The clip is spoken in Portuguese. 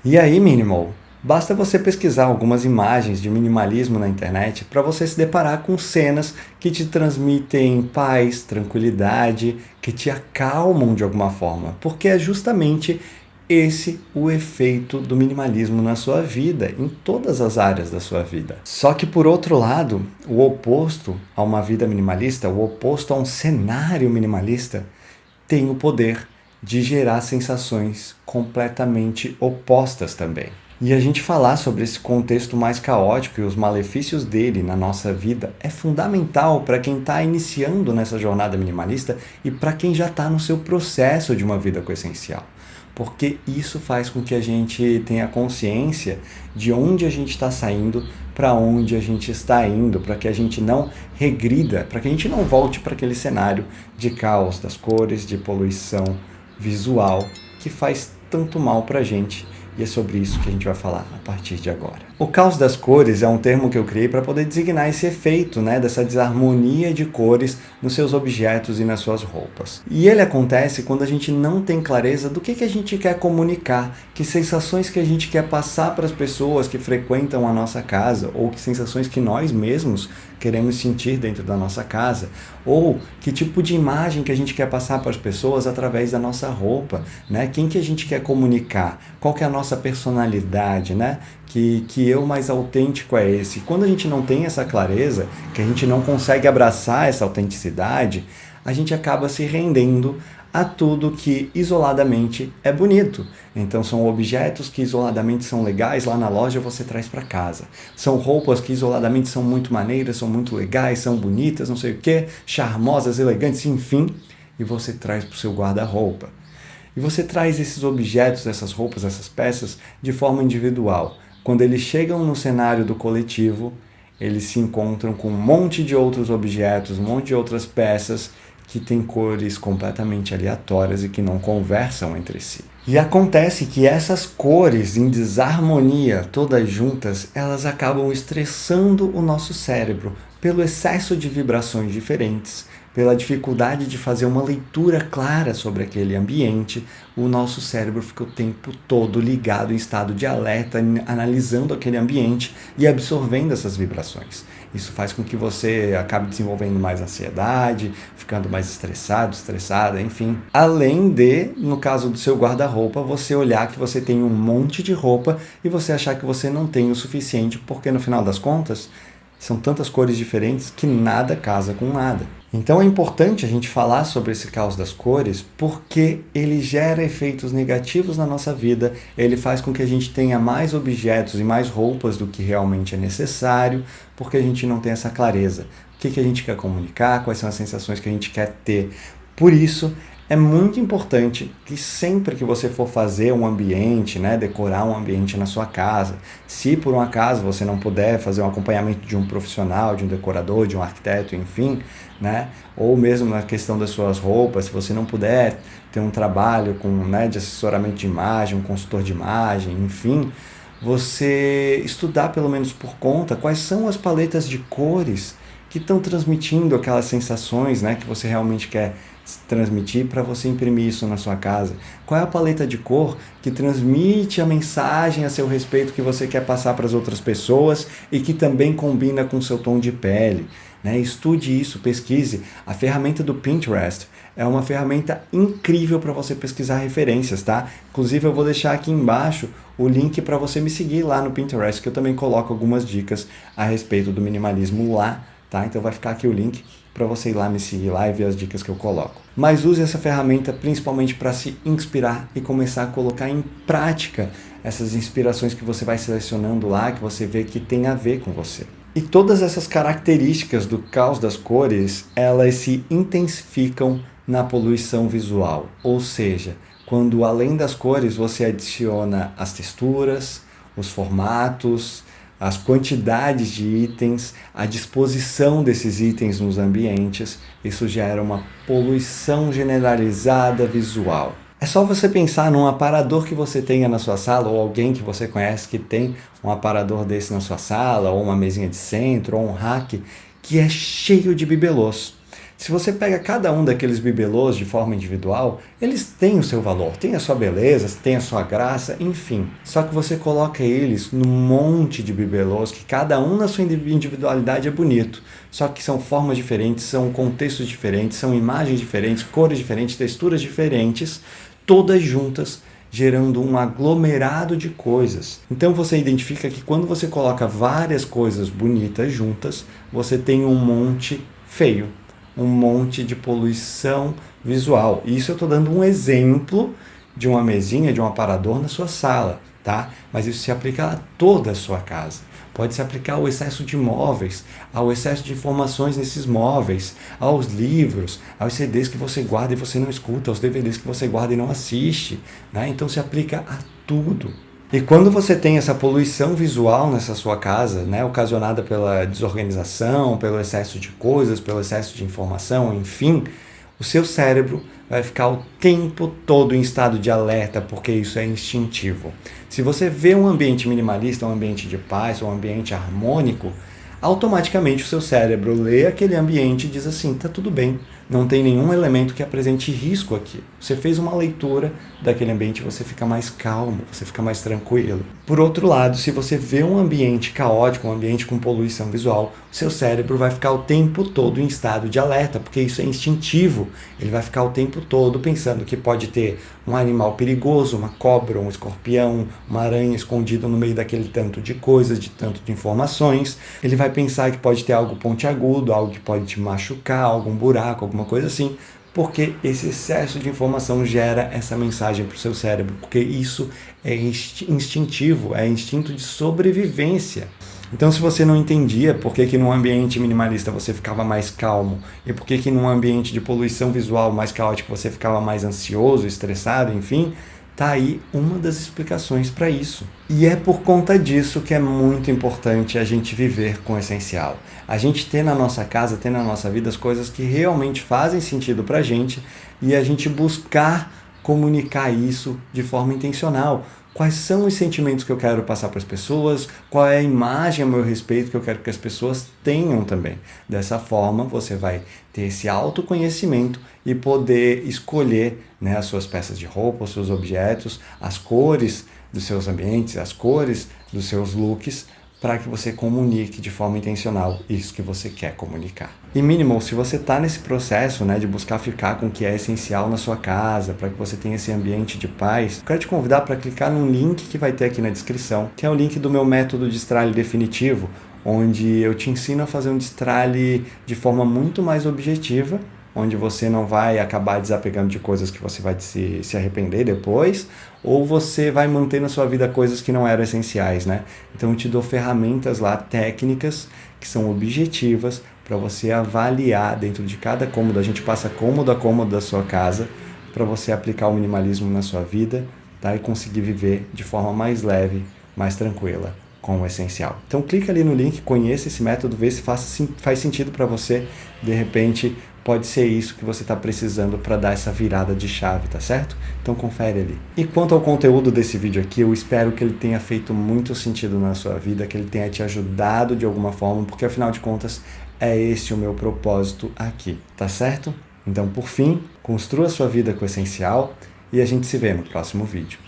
E aí, Minimal? Basta você pesquisar algumas imagens de minimalismo na internet para você se deparar com cenas que te transmitem paz, tranquilidade, que te acalmam de alguma forma, porque é justamente esse o efeito do minimalismo na sua vida, em todas as áreas da sua vida. Só que por outro lado, o oposto a uma vida minimalista, o oposto a um cenário minimalista, tem o poder de gerar sensações completamente opostas também. E a gente falar sobre esse contexto mais caótico e os malefícios dele na nossa vida é fundamental para quem está iniciando nessa jornada minimalista e para quem já está no seu processo de uma vida com essencial. Porque isso faz com que a gente tenha consciência de onde a gente está saindo, para onde a gente está indo, para que a gente não regrida, para que a gente não volte para aquele cenário de caos das cores, de poluição visual, que faz tanto mal para a gente. E é sobre isso que a gente vai falar a partir de agora. O caos das cores é um termo que eu criei para poder designar esse efeito, dessa desarmonia de cores nos seus objetos e nas suas roupas. E ele acontece quando a gente não tem clareza do que a gente quer comunicar, que sensações que a gente quer passar para as pessoas que frequentam a nossa casa, ou que sensações que nós mesmos queremos sentir dentro da nossa casa, ou que tipo de imagem que a gente quer passar para as pessoas através da nossa roupa, Quem que a gente quer comunicar, qual que é a nossa personalidade, Que eu mais autêntico é esse. Quando a gente não tem essa clareza, que a gente não consegue abraçar essa autenticidade, a gente acaba se rendendo a tudo que isoladamente é bonito. Então são objetos que isoladamente são legais, lá na loja você traz para casa. São roupas que isoladamente são muito maneiras, são muito legais, são bonitas, não sei o que, charmosas, elegantes, enfim, e você traz para o seu guarda-roupa. E você traz esses objetos, essas roupas, essas peças de forma individual. Quando eles chegam no cenário do coletivo, eles se encontram com um monte de outros objetos, um monte de outras peças que têm cores completamente aleatórias e que não conversam entre si. E acontece que essas cores em desarmonia, todas juntas, elas acabam estressando o nosso cérebro pelo excesso de vibrações diferentes, pela dificuldade de fazer uma leitura clara sobre aquele ambiente. O nosso cérebro fica o tempo todo ligado em estado de alerta, analisando aquele ambiente e absorvendo essas vibrações. Isso faz com que você acabe desenvolvendo mais ansiedade, ficando mais estressado, estressada, enfim. Além de, no caso do seu guarda-roupa, você olhar que você tem um monte de roupa e você achar que você não tem o suficiente, porque no final das contas, são tantas cores diferentes que nada casa com nada. Então é importante a gente falar sobre esse caos das cores porque ele gera efeitos negativos na nossa vida, ele faz com que a gente tenha mais objetos e mais roupas do que realmente é necessário, porque a gente não tem essa clareza. O que a gente quer comunicar, quais são as sensações que a gente quer ter. Por isso, é muito importante que sempre que você for fazer um ambiente, decorar um ambiente na sua casa, se por um acaso você não puder fazer um acompanhamento de um profissional, de um decorador, de um arquiteto, enfim, ou mesmo na questão das suas roupas, se você não puder ter um trabalho de assessoramento de imagem, um consultor de imagem, enfim, você estudar pelo menos por conta quais são as paletas de cores que estão transmitindo aquelas sensações que você realmente quer transmitir para você imprimir isso na sua casa. Qual é a paleta de cor que transmite a mensagem a seu respeito que você quer passar para as outras pessoas e que também combina com o seu tom de pele. Estude isso, pesquise. A ferramenta do Pinterest é uma ferramenta incrível para você pesquisar referências, tá? Inclusive eu vou deixar aqui embaixo o link para você me seguir lá no Pinterest, que eu também coloco algumas dicas a respeito do minimalismo lá, tá? Então vai ficar aqui o link para você ir lá me seguir lá e ver as dicas que eu coloco. Mas use essa ferramenta principalmente para se inspirar e começar a colocar em prática essas inspirações que você vai selecionando lá, que você vê que tem a ver com você. E todas essas características do caos das cores, elas se intensificam na poluição visual. Ou seja, quando além das cores você adiciona as texturas, os formatos, as quantidades de itens, a disposição desses itens nos ambientes, isso gera uma poluição generalizada visual. É só você pensar num aparador que você tenha na sua sala, ou alguém que você conhece que tem um aparador desse na sua sala, ou uma mesinha de centro, ou um rack, que é cheio de bibelôs. Se você pega cada um daqueles bibelôs de forma individual, eles têm o seu valor, têm a sua beleza, têm a sua graça, enfim. Só que você coloca eles num monte de bibelôs que cada um na sua individualidade é bonito. Só que são formas diferentes, são contextos diferentes, são imagens diferentes, cores diferentes, texturas diferentes, todas juntas, gerando um aglomerado de coisas. Então você identifica que quando você coloca várias coisas bonitas juntas, você tem um monte feio, um monte de poluição visual. E isso eu estou dando um exemplo de uma mesinha, de um aparador na sua sala, tá? Mas isso se aplica a toda a sua casa. Pode se aplicar ao excesso de móveis, ao excesso de informações nesses móveis, aos livros, aos CDs que você guarda e você não escuta, aos DVDs que você guarda e não assiste, né? Então se aplica a tudo. E quando você tem essa poluição visual nessa sua casa, né, ocasionada pela desorganização, pelo excesso de coisas, pelo excesso de informação, enfim, o seu cérebro vai ficar o tempo todo em estado de alerta, porque isso é instintivo. Se você vê um ambiente minimalista, um ambiente de paz, um ambiente harmônico, automaticamente o seu cérebro lê aquele ambiente e diz assim, tá tudo bem, não tem nenhum elemento que apresente risco aqui. Você fez uma leitura daquele ambiente, você fica mais calmo, você fica mais tranquilo. Por outro lado, se você vê um ambiente caótico, um ambiente com poluição visual, o seu cérebro vai ficar o tempo todo em estado de alerta, porque isso é instintivo. Ele vai ficar o tempo todo pensando que pode ter um animal perigoso, uma cobra, um escorpião, uma aranha escondido no meio daquele tanto de coisas, de tanto de informações. Ele vai pensar que pode ter algo pontiagudo, algo que pode te machucar, algum buraco, alguma coisa assim, porque esse excesso de informação gera essa mensagem para o seu cérebro, porque isso é instintivo, é instinto de sobrevivência. Então, se você não entendia por que num ambiente minimalista você ficava mais calmo e por que num ambiente de poluição visual mais caótico você ficava mais ansioso, estressado, enfim, tá aí uma das explicações para isso. E é por conta disso que é muito importante a gente viver com o essencial. A gente ter na nossa casa, ter na nossa vida as coisas que realmente fazem sentido para a gente e a gente buscar comunicar isso de forma intencional. Quais são os sentimentos que eu quero passar para as pessoas? Qual é a imagem a meu respeito que eu quero que as pessoas tenham também? Dessa forma, você vai ter esse autoconhecimento e poder escolher, né, as suas peças de roupa, os seus objetos, as cores dos seus ambientes, as cores dos seus looks, para que você comunique de forma intencional isso que você quer comunicar. E minimal, se você está nesse processo, né, de buscar ficar com o que é essencial na sua casa, para que você tenha esse ambiente de paz, eu quero te convidar para clicar num link que vai ter aqui na descrição, que é o link do meu método de destralhe definitivo, onde eu te ensino a fazer um destralhe de forma muito mais objetiva, onde você não vai acabar desapegando de coisas que você vai se arrepender depois, ou você vai manter na sua vida coisas que não eram essenciais, né? Então eu te dou ferramentas lá, técnicas, que são objetivas, para você avaliar dentro de cada cômodo. A gente passa cômodo a cômodo da sua casa, para você aplicar o minimalismo na sua vida, tá? E conseguir viver de forma mais leve, mais tranquila, com o essencial. Então clica ali no link, conheça esse método, vê se faz sentido para você. De repente pode ser isso que você está precisando para dar essa virada de chave, tá certo? Então confere ali. E quanto ao conteúdo desse vídeo aqui, eu espero que ele tenha feito muito sentido na sua vida, que ele tenha te ajudado de alguma forma, porque afinal de contas é esse o meu propósito aqui, tá certo? Então, por fim, construa a sua vida com o essencial e a gente se vê no próximo vídeo.